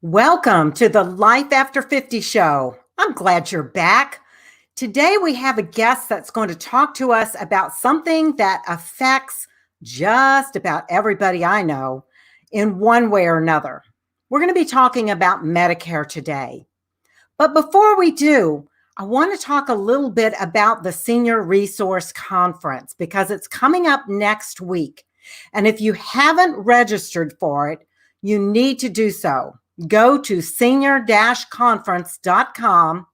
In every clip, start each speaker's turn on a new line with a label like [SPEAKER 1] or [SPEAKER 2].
[SPEAKER 1] Welcome to the Life After 50 show. I'm glad you're back. Today we have a guest that's going to talk to us about something that affects just about everybody I know in one way or another. We're going to be talking about Medicare today. But before we do, I want to talk a little bit about the Senior Resource Conference because it's coming up next week. And if you haven't registered for it, you need to do so. Go to senior-conference.com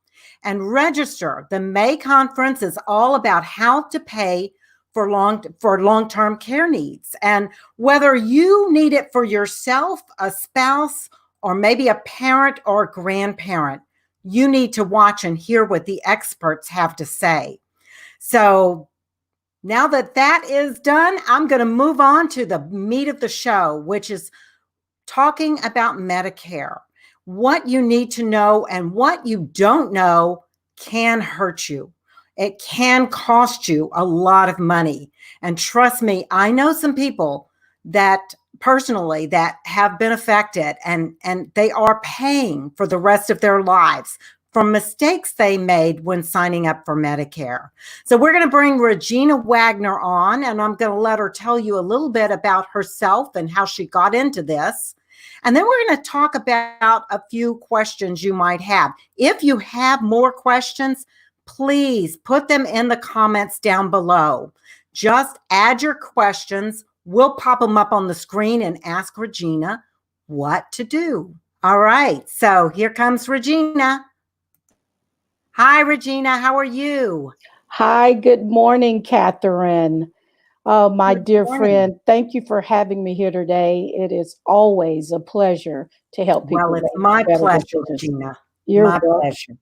[SPEAKER 1] and register. The May conference is all about how to pay for long-term care needs. And whether you need it for yourself, a spouse, or maybe a parent or a grandparent, you need to watch and hear what the experts have to say. So now that that is done, I'm going to move on to the meat of the show, which is talking about Medicare. What you need to know and what you don't know can hurt you. It can cost you a lot of money. And trust me, I know some people that personally that have been affected and they are paying for the rest of their lives from mistakes they made when signing up for Medicare. So we're going to bring Regina Wagner on, and I'm going to let her tell you a little bit about herself and how she got into this. And then we're going to talk about a few questions you might have. If you have more questions, please put them in the comments down below. Just add your questions. We'll pop them up on the screen and ask Regina what to do. All right, so here comes Regina. Hi, Regina. How are you?
[SPEAKER 2] Hi, good morning, Catherine. My dear friend, thank you for having me here today. It is always a pleasure to help people.
[SPEAKER 1] Well, it's my pleasure, Regina. My pleasure.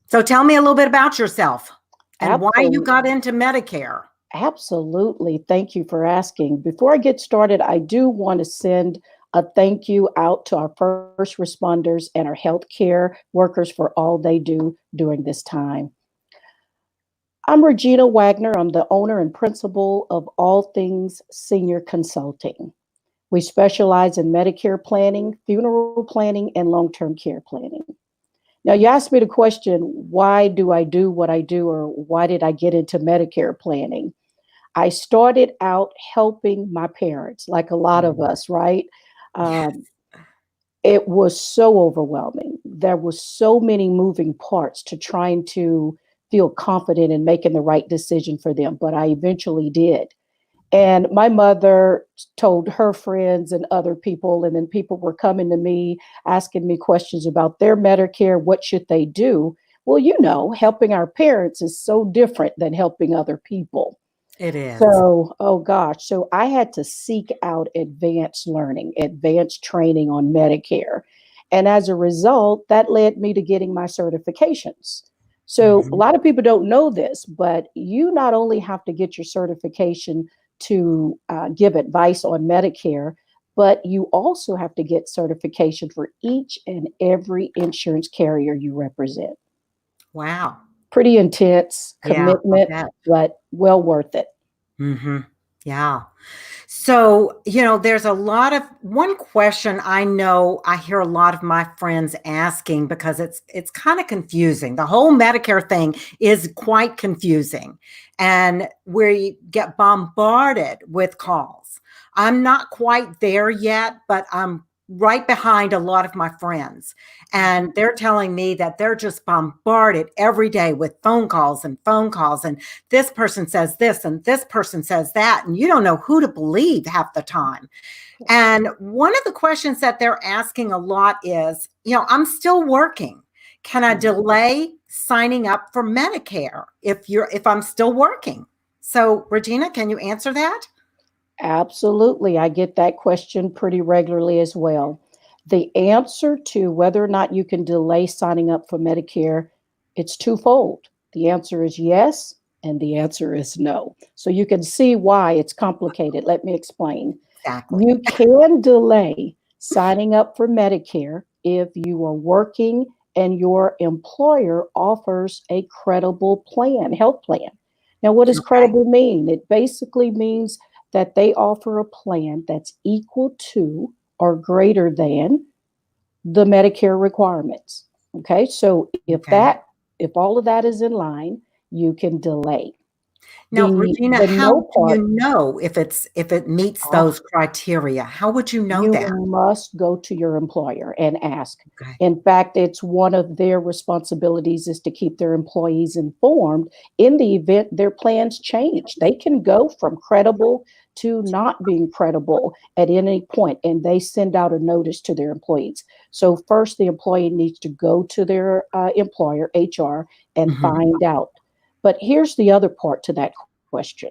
[SPEAKER 1] So tell me a little bit about yourself and why you got into Medicare.
[SPEAKER 2] Absolutely. Thank you for asking. Before I get started, I do want to send a thank you out to our first responders and our healthcare workers for all they do during this time. I'm Regina Wagner. I'm the owner and principal of All Things Senior Consulting. We specialize in Medicare planning, funeral planning, and long-term care planning. Now, you asked me the question, why do I do what I do, or why did I get into Medicare planning? I started out helping my parents, like a lot of us, right? It was so overwhelming. There was so many moving parts to trying to feel confident in making the right decision for them, but I eventually did. And my mother told her friends and other people, and then people were coming to me, asking me questions about their Medicare. What should they do? Well, you know, helping our parents is so different than helping other people.
[SPEAKER 1] It is.
[SPEAKER 2] So, oh gosh. So I had to seek out advanced learning, advanced training on Medicare. And as a result, that led me to getting my certifications. So a lot of people don't know this, but you not only have to get your certification to give advice on Medicare, but you also have to get certification for each and every insurance carrier you represent.
[SPEAKER 1] Wow.
[SPEAKER 2] Pretty intense commitment, but well worth it.
[SPEAKER 1] Yeah. So, you know, there's one question I know I hear a lot of my friends asking because it's kind of confusing. The whole Medicare thing is quite confusing, and we get bombarded with calls. I'm not quite there yet, but I'm right behind a lot of my friends. And they're telling me that they're just bombarded every day with phone calls. And this person says this and this person says that. And you don't know who to believe half the time. And one of the questions that they're asking a lot is, you know, I'm still working. Can I delay signing up for Medicare if I'm still working? So, Regina, can you answer that?
[SPEAKER 2] Absolutely. I get that question pretty regularly as well. The answer to whether or not you can delay signing up for Medicare, it's twofold. The answer is yes, and the answer is no. So you can see why it's complicated. Let me explain.
[SPEAKER 1] Exactly.
[SPEAKER 2] You can delay signing up for Medicare if you are working and your employer offers a credible plan, health plan. Now, what does credible mean? It basically means that they offer a plan that's equal to are greater than the Medicare requirements. Okay, so
[SPEAKER 1] Okay.
[SPEAKER 2] if all of that is in line, you can delay.
[SPEAKER 1] Now, Regina,
[SPEAKER 2] The
[SPEAKER 1] how
[SPEAKER 2] no
[SPEAKER 1] do you
[SPEAKER 2] part,
[SPEAKER 1] know if it meets
[SPEAKER 2] ah,
[SPEAKER 1] those criteria? How would you know
[SPEAKER 2] you
[SPEAKER 1] that?
[SPEAKER 2] must go to your employer and ask.
[SPEAKER 1] Okay.
[SPEAKER 2] In fact, it's one of their responsibilities is to keep their employees informed in the event their plans change. They can go from credible to not being credible at any point, and they send out a notice to their employees. So first, the employee needs to go to their employer, HR, and
[SPEAKER 1] Mhm.
[SPEAKER 2] find out. But here's the other part to that question.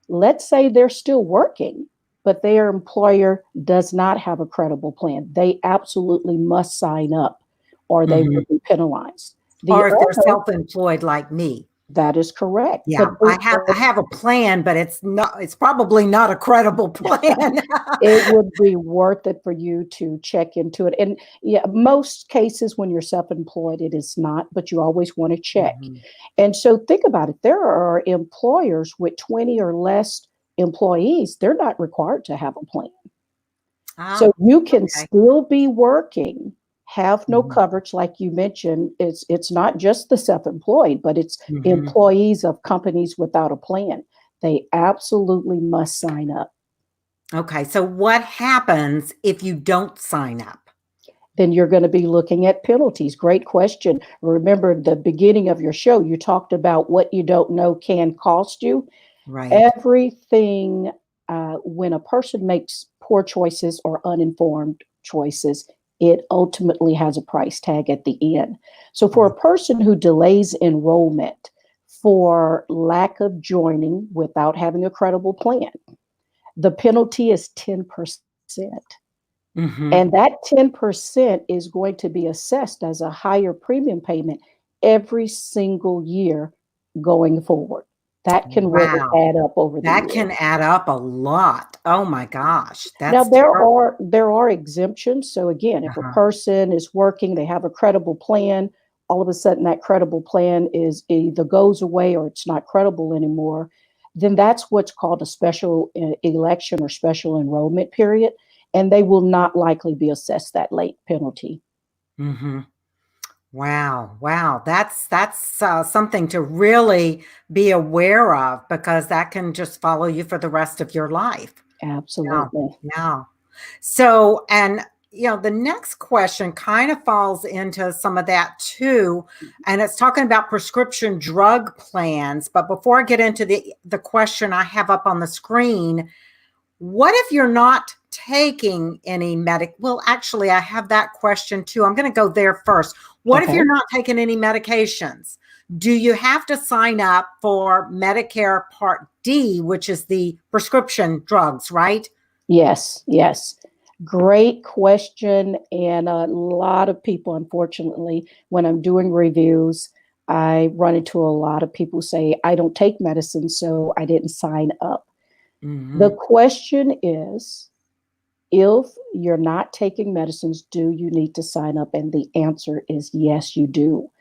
[SPEAKER 2] Let's say they're still working, but their employer does not have a credible plan. They absolutely must sign up or they
[SPEAKER 1] Mhm.
[SPEAKER 2] will be penalized. The
[SPEAKER 1] Or if they're
[SPEAKER 2] other,
[SPEAKER 1] self-employed like me.
[SPEAKER 2] that is correct.
[SPEAKER 1] Yeah, I have a plan, but it's probably not a credible plan.
[SPEAKER 2] it would be worth it for you to check into it. And yeah, most cases when you're self-employed, it is not, but you always want to check.
[SPEAKER 1] Mhm.
[SPEAKER 2] And so think about it. There are employers with 20 or less employees, they're not required to have a plan. So
[SPEAKER 1] Ah,
[SPEAKER 2] you can
[SPEAKER 1] okay.
[SPEAKER 2] still be working, have no
[SPEAKER 1] Mhm.
[SPEAKER 2] coverage, like you mentioned. It's not just the self-employed, but it's
[SPEAKER 1] Mhm.
[SPEAKER 2] employees of companies without a plan. They absolutely must sign up.
[SPEAKER 1] Okay, so what happens if you don't sign up?
[SPEAKER 2] Then you're going to be looking at penalties. Great question. Remember the beginning of your show, you talked about what you don't know can cost you.
[SPEAKER 1] Right.
[SPEAKER 2] Everything, when a person makes poor choices or uninformed choices, it ultimately has a price tag at the end. So, for a person who delays enrollment for lack of joining without having a credible plan, the penalty is 10%.
[SPEAKER 1] Mhm.
[SPEAKER 2] And that 10% is going to be assessed as a higher premium payment every single year going forward. That can really
[SPEAKER 1] Wow.
[SPEAKER 2] add up over the
[SPEAKER 1] That
[SPEAKER 2] years.
[SPEAKER 1] can add up a lot. Oh my gosh,
[SPEAKER 2] Now
[SPEAKER 1] that's terrible.
[SPEAKER 2] there are exemptions. So again, if a
[SPEAKER 1] Uh-huh.
[SPEAKER 2] person is working, they have a credible plan, all of a sudden that credible plan is either goes away or it's not credible anymore, then that's what's called a special election or special enrollment period, and they will not likely be assessed that late penalty.
[SPEAKER 1] Mhm. Wow, wow. That's something to really be aware of because that can just follow you for the rest of your life. Yeah,
[SPEAKER 2] Absolutely.
[SPEAKER 1] yeah. So, and the next question kind of falls into some of that too, and it's talking about prescription drug plans. But before I get into the question I have up on the screen, what if you're not taking any well, actually, I have that question too. I'm going to go there first. What if
[SPEAKER 2] Okay.
[SPEAKER 1] you're not taking any medications? Do you have to sign up for Medicare Part D, which is the prescription drugs, right?
[SPEAKER 2] Yes, yes. Great question. And a lot of people, unfortunately, when I'm doing reviews, I run into a lot of people say, I don't take medicine, so I didn't sign up. The
[SPEAKER 1] Hmm.
[SPEAKER 2] question is, if you're not taking medicines, do you need to sign up? And the answer is yes, you do.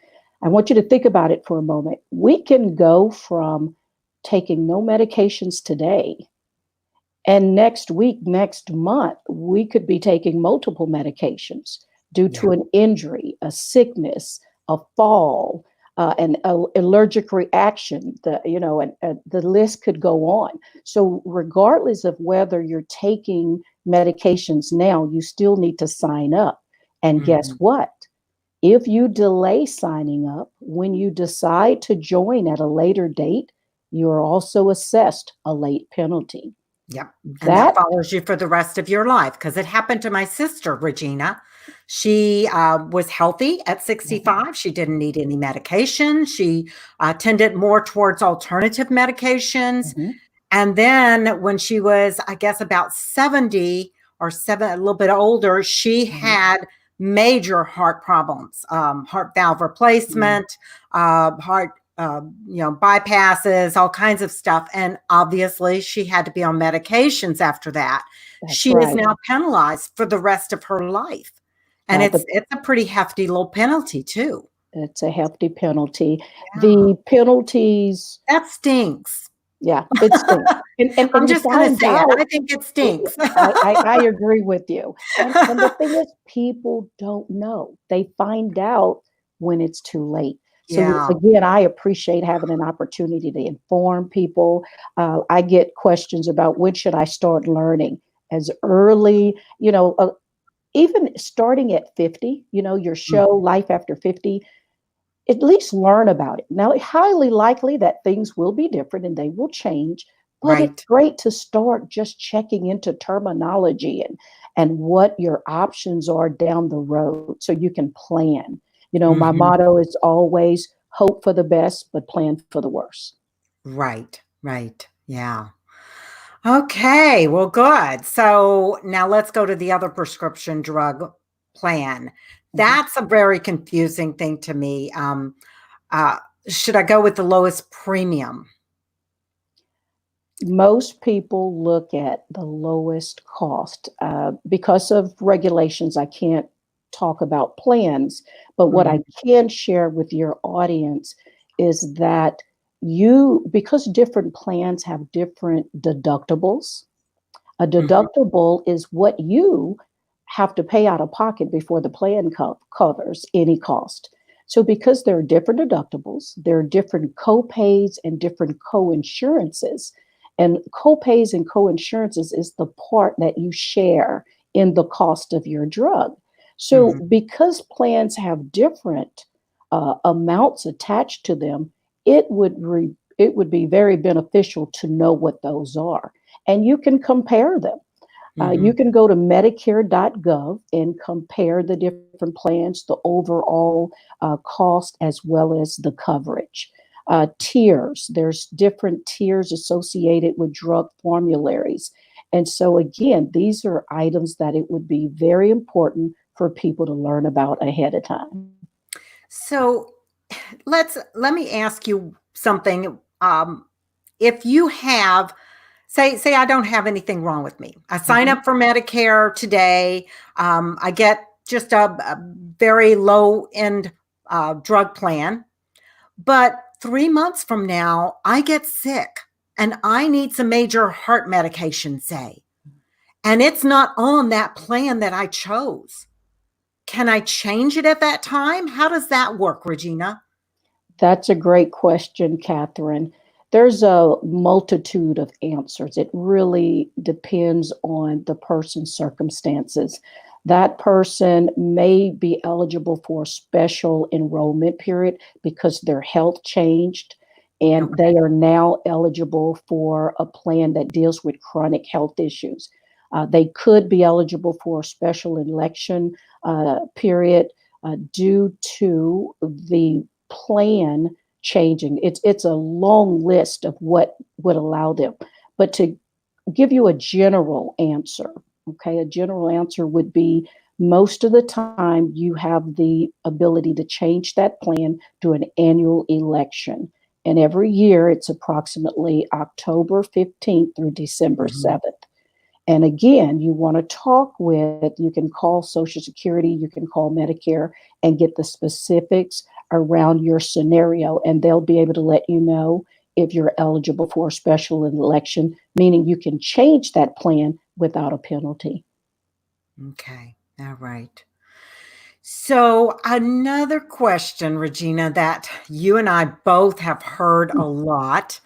[SPEAKER 2] I want you to think about it for a moment. We can go from taking no medications today and next week, next month, we could be taking multiple medications due
[SPEAKER 1] Yeah.
[SPEAKER 2] to an injury, a sickness, a fall, an allergic reaction. The list could go on. So, regardless of whether you're taking medications now, you still need to sign up. And guess
[SPEAKER 1] Hmm.
[SPEAKER 2] what? If you delay signing up, when you decide to join at a later date, you are also assessed a late penalty.
[SPEAKER 1] Yep. And that
[SPEAKER 2] That
[SPEAKER 1] follows you for the rest of your life because it happened to my sister, Regina. She was healthy at
[SPEAKER 2] Mhm,
[SPEAKER 1] 65. She didn't need any medication. She tended more towards alternative medications.
[SPEAKER 2] mhm,
[SPEAKER 1] And then when she was, I guess, about 70 or a little bit older, she
[SPEAKER 2] mhm,
[SPEAKER 1] had major heart problems, heart valve
[SPEAKER 2] mhm.
[SPEAKER 1] replacement, heart, bypasses, all kinds of stuff. And obviously, she had to be on medications after that.
[SPEAKER 2] That's
[SPEAKER 1] She is
[SPEAKER 2] right.
[SPEAKER 1] now penalized for the rest of her life. And
[SPEAKER 2] Now,
[SPEAKER 1] it's a pretty hefty little penalty, too.
[SPEAKER 2] it's a hefty penalty.
[SPEAKER 1] Yeah.
[SPEAKER 2] The penalties,
[SPEAKER 1] That stinks.
[SPEAKER 2] Yeah, it stinks. And
[SPEAKER 1] I'm
[SPEAKER 2] you
[SPEAKER 1] just gonna
[SPEAKER 2] find
[SPEAKER 1] say it.
[SPEAKER 2] out
[SPEAKER 1] I think it stinks.
[SPEAKER 2] I agree with you. And the thing is, people don't know. They find out when it's too late. So
[SPEAKER 1] Yeah,
[SPEAKER 2] again, I appreciate having an opportunity to inform people. I get questions about when should I start learning as early, even starting at 50, your
[SPEAKER 1] mm,
[SPEAKER 2] show Life After 50, at least learn about it. Now, it's highly likely that things will be different and they will change, but it's
[SPEAKER 1] right.
[SPEAKER 2] great to start just checking into terminology and what your options are down the road so you can plan. My
[SPEAKER 1] Mhm.
[SPEAKER 2] motto is always hope for the best, but plan for the worst.
[SPEAKER 1] Right, right. Yeah. Okay, well, good. So now let's go to the other prescription drug plan.
[SPEAKER 2] Mhm.
[SPEAKER 1] That's a very confusing thing to me. Uh, should I go with the lowest premium?
[SPEAKER 2] Most people look at the lowest cost because of regulations. I can't talk about plans, but what I
[SPEAKER 1] Mhm,
[SPEAKER 2] can share with your audience is that because different plans have different deductibles, a
[SPEAKER 1] mhm,
[SPEAKER 2] deductible is what you have to pay out of pocket before the plan covers any cost. So, because there are different deductibles, there are different co-pays and different co-insurances. And co-pays and co-insurances is the part that you share in the cost of your drug. So,
[SPEAKER 1] mhm.
[SPEAKER 2] because plans have different amounts attached to them, it would be very beneficial to know what those are, and you can compare them. You
[SPEAKER 1] Mhm.
[SPEAKER 2] can go to Medicare.gov and compare the different plans, the overall cost, as well as the coverage. Tiers, there's different tiers associated with drug formularies. And so, again, these are items that it would be very important for people to learn about ahead of time.
[SPEAKER 1] So let me ask you something. If you have, say I don't have anything wrong with me. I sign
[SPEAKER 2] Mhm.
[SPEAKER 1] up for Medicare today. I get just a very low end drug plan, but 3 months from now, I get sick and I need some major heart medication, say, and it's not on that plan that I chose. Can I change it at that time? How does that work, Regina?
[SPEAKER 2] That's a great question, Catherine. There's a multitude of answers. It really depends on the person's circumstances. That person may be eligible for a special enrollment period because their health changed and
[SPEAKER 1] Okay.
[SPEAKER 2] they are now eligible for a plan that deals with chronic health issues. They could be eligible for a special election period due to the plan changing. It's a long list of what would allow them. But to give you a general answer, okay, a general answer would be most of the time you have the ability to change that plan to an annual election. And every year it's approximately October 15th through December
[SPEAKER 1] Mhm.
[SPEAKER 2] 7th. And again, you want to talk with, you can call Social Security, you can call Medicare and get the specifics around your scenario, and they'll be able to let you know if you're eligible for a special election, meaning you can change that plan without a penalty.
[SPEAKER 1] Okay. All right. So, another question, Regina, that you and I both have heard a lot.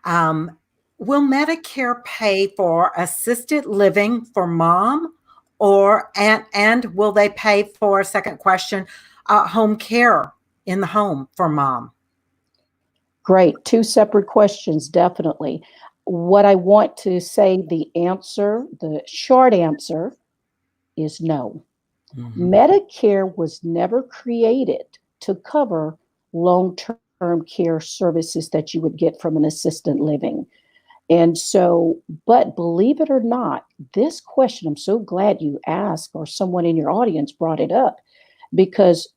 [SPEAKER 1] Um, will Medicare pay for assisted living for mom, or and will they pay for, second question, home care in the home for mom?
[SPEAKER 2] Great. Two separate questions, definitely. What I want to say the short answer is no.
[SPEAKER 1] Mhm.
[SPEAKER 2] Medicare was never created to cover long term care services that you would get from an assisted living. And so, but believe it or not, this question, I'm so glad you asked, or someone in your audience brought it up, because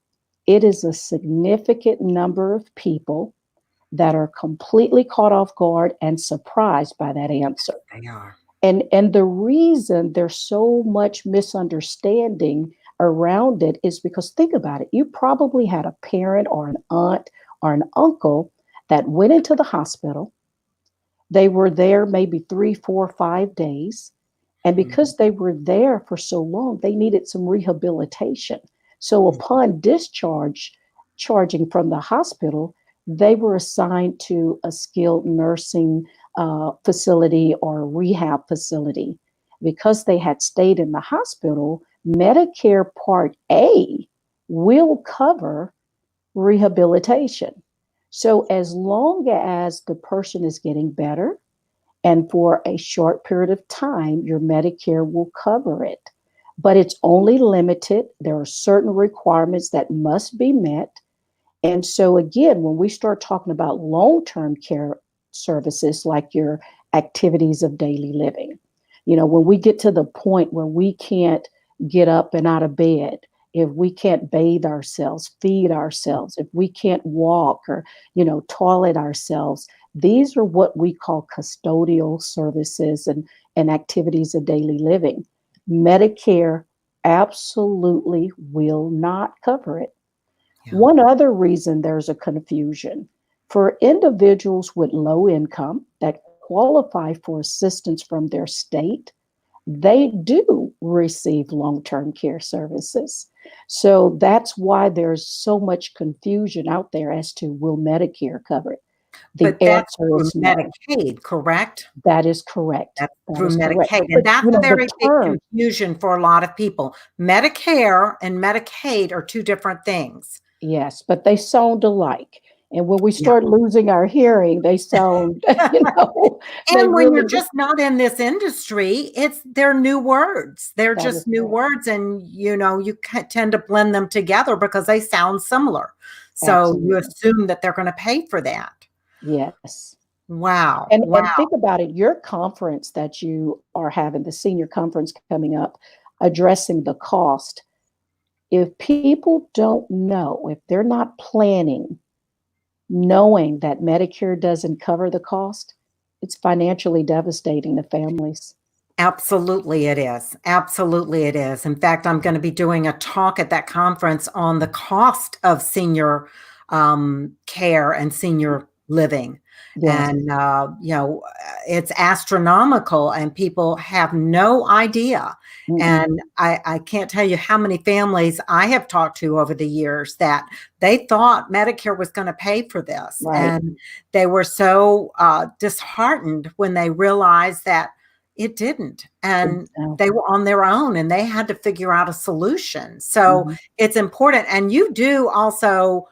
[SPEAKER 2] it is a significant number of people that are completely caught off guard and surprised by that answer.
[SPEAKER 1] They are.
[SPEAKER 2] And the reason there's so much misunderstanding around it is because think about it. You probably had a parent or an aunt or an uncle that went into the hospital They were there maybe 3, 4, 5 days. And
[SPEAKER 1] Mhm.
[SPEAKER 2] because they were there for so long, they needed some rehabilitation. So upon discharge, charging from the hospital, they were assigned to a skilled nursing facility or rehab facility. Because they had stayed in the hospital, Medicare Part A will cover rehabilitation. So as long as the person is getting better, and for a short period of time, your Medicare will cover it. But it's only limited. There are certain requirements that must be met. And so, again, when we start talking about long term care services like your activities of daily living, when we get to the point where we can't get up and out of bed, if we can't bathe ourselves, feed ourselves, if we can't walk or, toilet ourselves, these are what we call custodial services and activities of daily living. Medicare absolutely will not cover it.
[SPEAKER 1] Yeah.
[SPEAKER 2] One other reason there's a confusion for individuals with low income that qualify for assistance from their state, they do receive long term care services. So that's why there's so much confusion out there as to will Medicare cover it? The
[SPEAKER 1] But that's
[SPEAKER 2] answer
[SPEAKER 1] through
[SPEAKER 2] is no.
[SPEAKER 1] Medicaid, correct?
[SPEAKER 2] That is correct.
[SPEAKER 1] That's
[SPEAKER 2] That
[SPEAKER 1] through
[SPEAKER 2] is correct.
[SPEAKER 1] Medicaid, and
[SPEAKER 2] But
[SPEAKER 1] that's a
[SPEAKER 2] the
[SPEAKER 1] very big
[SPEAKER 2] term,
[SPEAKER 1] confusion for a lot of people. Medicare and Medicaid are 2 different things.
[SPEAKER 2] yes, but they sound alike. And when we
[SPEAKER 1] Yeah.
[SPEAKER 2] start losing our hearing, they sound, they
[SPEAKER 1] And when you're
[SPEAKER 2] really do.
[SPEAKER 1] just not in this industry, they're new words. They're
[SPEAKER 2] That is
[SPEAKER 1] just new
[SPEAKER 2] correct.
[SPEAKER 1] words, and you tend to blend them together because they sound similar. So you
[SPEAKER 2] Absolutely.
[SPEAKER 1] assume that they're going to pay for that.
[SPEAKER 2] Yes.
[SPEAKER 1] Wow,
[SPEAKER 2] And
[SPEAKER 1] wow.
[SPEAKER 2] think about it, your conference that you are having, the senior conference coming up, addressing the cost. If people don't know, if they're not planning, knowing that Medicare doesn't cover the cost, it's financially devastating to families.
[SPEAKER 1] Absolutely, it is. Absolutely, it is. In fact, I'm going to be doing a talk at that conference on the cost of senior care and senior living.
[SPEAKER 2] Yes.
[SPEAKER 1] And, it's astronomical, and people have no idea.
[SPEAKER 2] Mm-mm.
[SPEAKER 1] And I can't tell you how many families I have talked to over the years that they thought Medicare was going to pay for this.
[SPEAKER 2] Right.
[SPEAKER 1] And they were so disheartened when they realized that it didn't. And they
[SPEAKER 2] Exactly.
[SPEAKER 1] were on their own and they had to figure out a solution. So
[SPEAKER 2] Mhm.
[SPEAKER 1] it's important. And you do also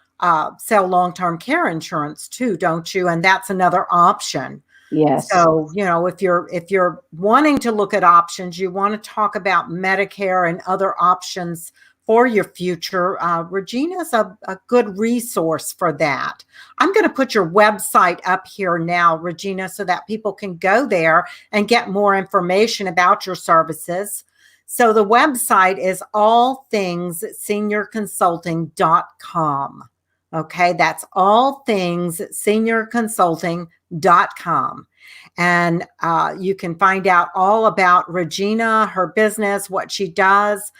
[SPEAKER 1] sell long-term care insurance too, don't you? And that's another option.
[SPEAKER 2] Yes.
[SPEAKER 1] So, if you're wanting to look at options, you want to talk about Medicare and other options for your future, Regina's a good resource for that. I'm going to put your website up here now, Regina, so that people can go there and get more information about your services. So the website is allthingsseniorconsulting.com. Okay, that's allthingsseniorconsulting.com. And you can find out all about Regina, her business, what she does.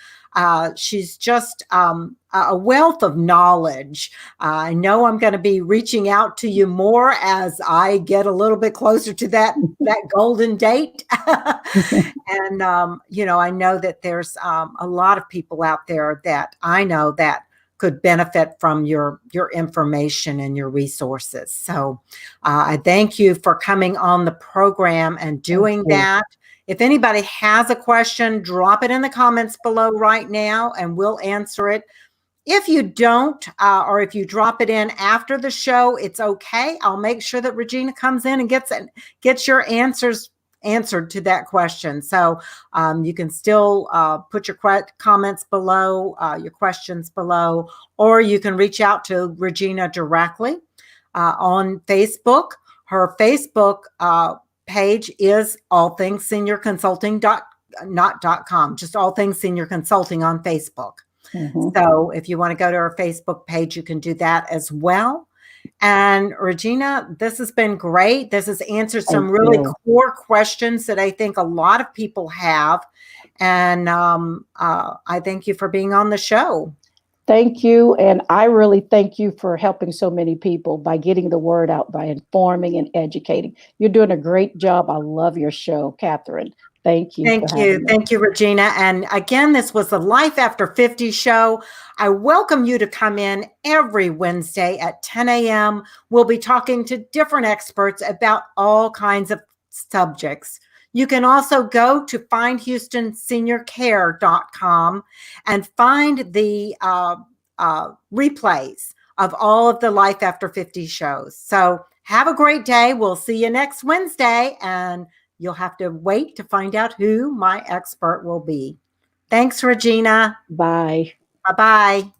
[SPEAKER 1] She's just a wealth of knowledge. I know I'm going to be reaching out to you more as I get a little bit closer to that golden date. And I know that there's a lot of people out there that I know that could benefit from your information and your resources. So I thank you for coming on the program and
[SPEAKER 2] Thank
[SPEAKER 1] doing
[SPEAKER 2] you.
[SPEAKER 1] that. If anybody has a question, drop it in the comments below right now and we'll answer it. If you don't, or if you drop it in after the show, it's okay. I'll make sure that Regina comes in and gets your answers answered to that question. So you can still put your comments below, your questions below, or you can reach out to Regina directly on Facebook. Her Facebook page is all things senior consulting not .com, just all things senior consulting on Facebook.
[SPEAKER 2] Mhm.
[SPEAKER 1] So if you want to go to our Facebook page, you can do that as well. And Regina, this has been great. This has answered
[SPEAKER 2] Thank
[SPEAKER 1] some really
[SPEAKER 2] you.
[SPEAKER 1] core questions that I think a lot of people have. And I thank you for being on the show.
[SPEAKER 2] Thank you. And I really thank you for helping so many people by getting the word out, by informing and educating. You're doing a great job. I love your show, Catherine. Thank you for
[SPEAKER 1] Thank you.
[SPEAKER 2] having me.
[SPEAKER 1] Thank you, Regina. And again, this was the Life After 50 show. I welcome you to come in every Wednesday at 10 a.m. We'll be talking to different experts about all kinds of subjects. You can also go to findhoustonseniorcare.com and find the replays of all of the Life After 50 shows. So have a great day. We'll see you next Wednesday. And you'll have to wait to find out who my expert will be. Thanks, Regina.
[SPEAKER 2] Bye.
[SPEAKER 1] Bye-bye.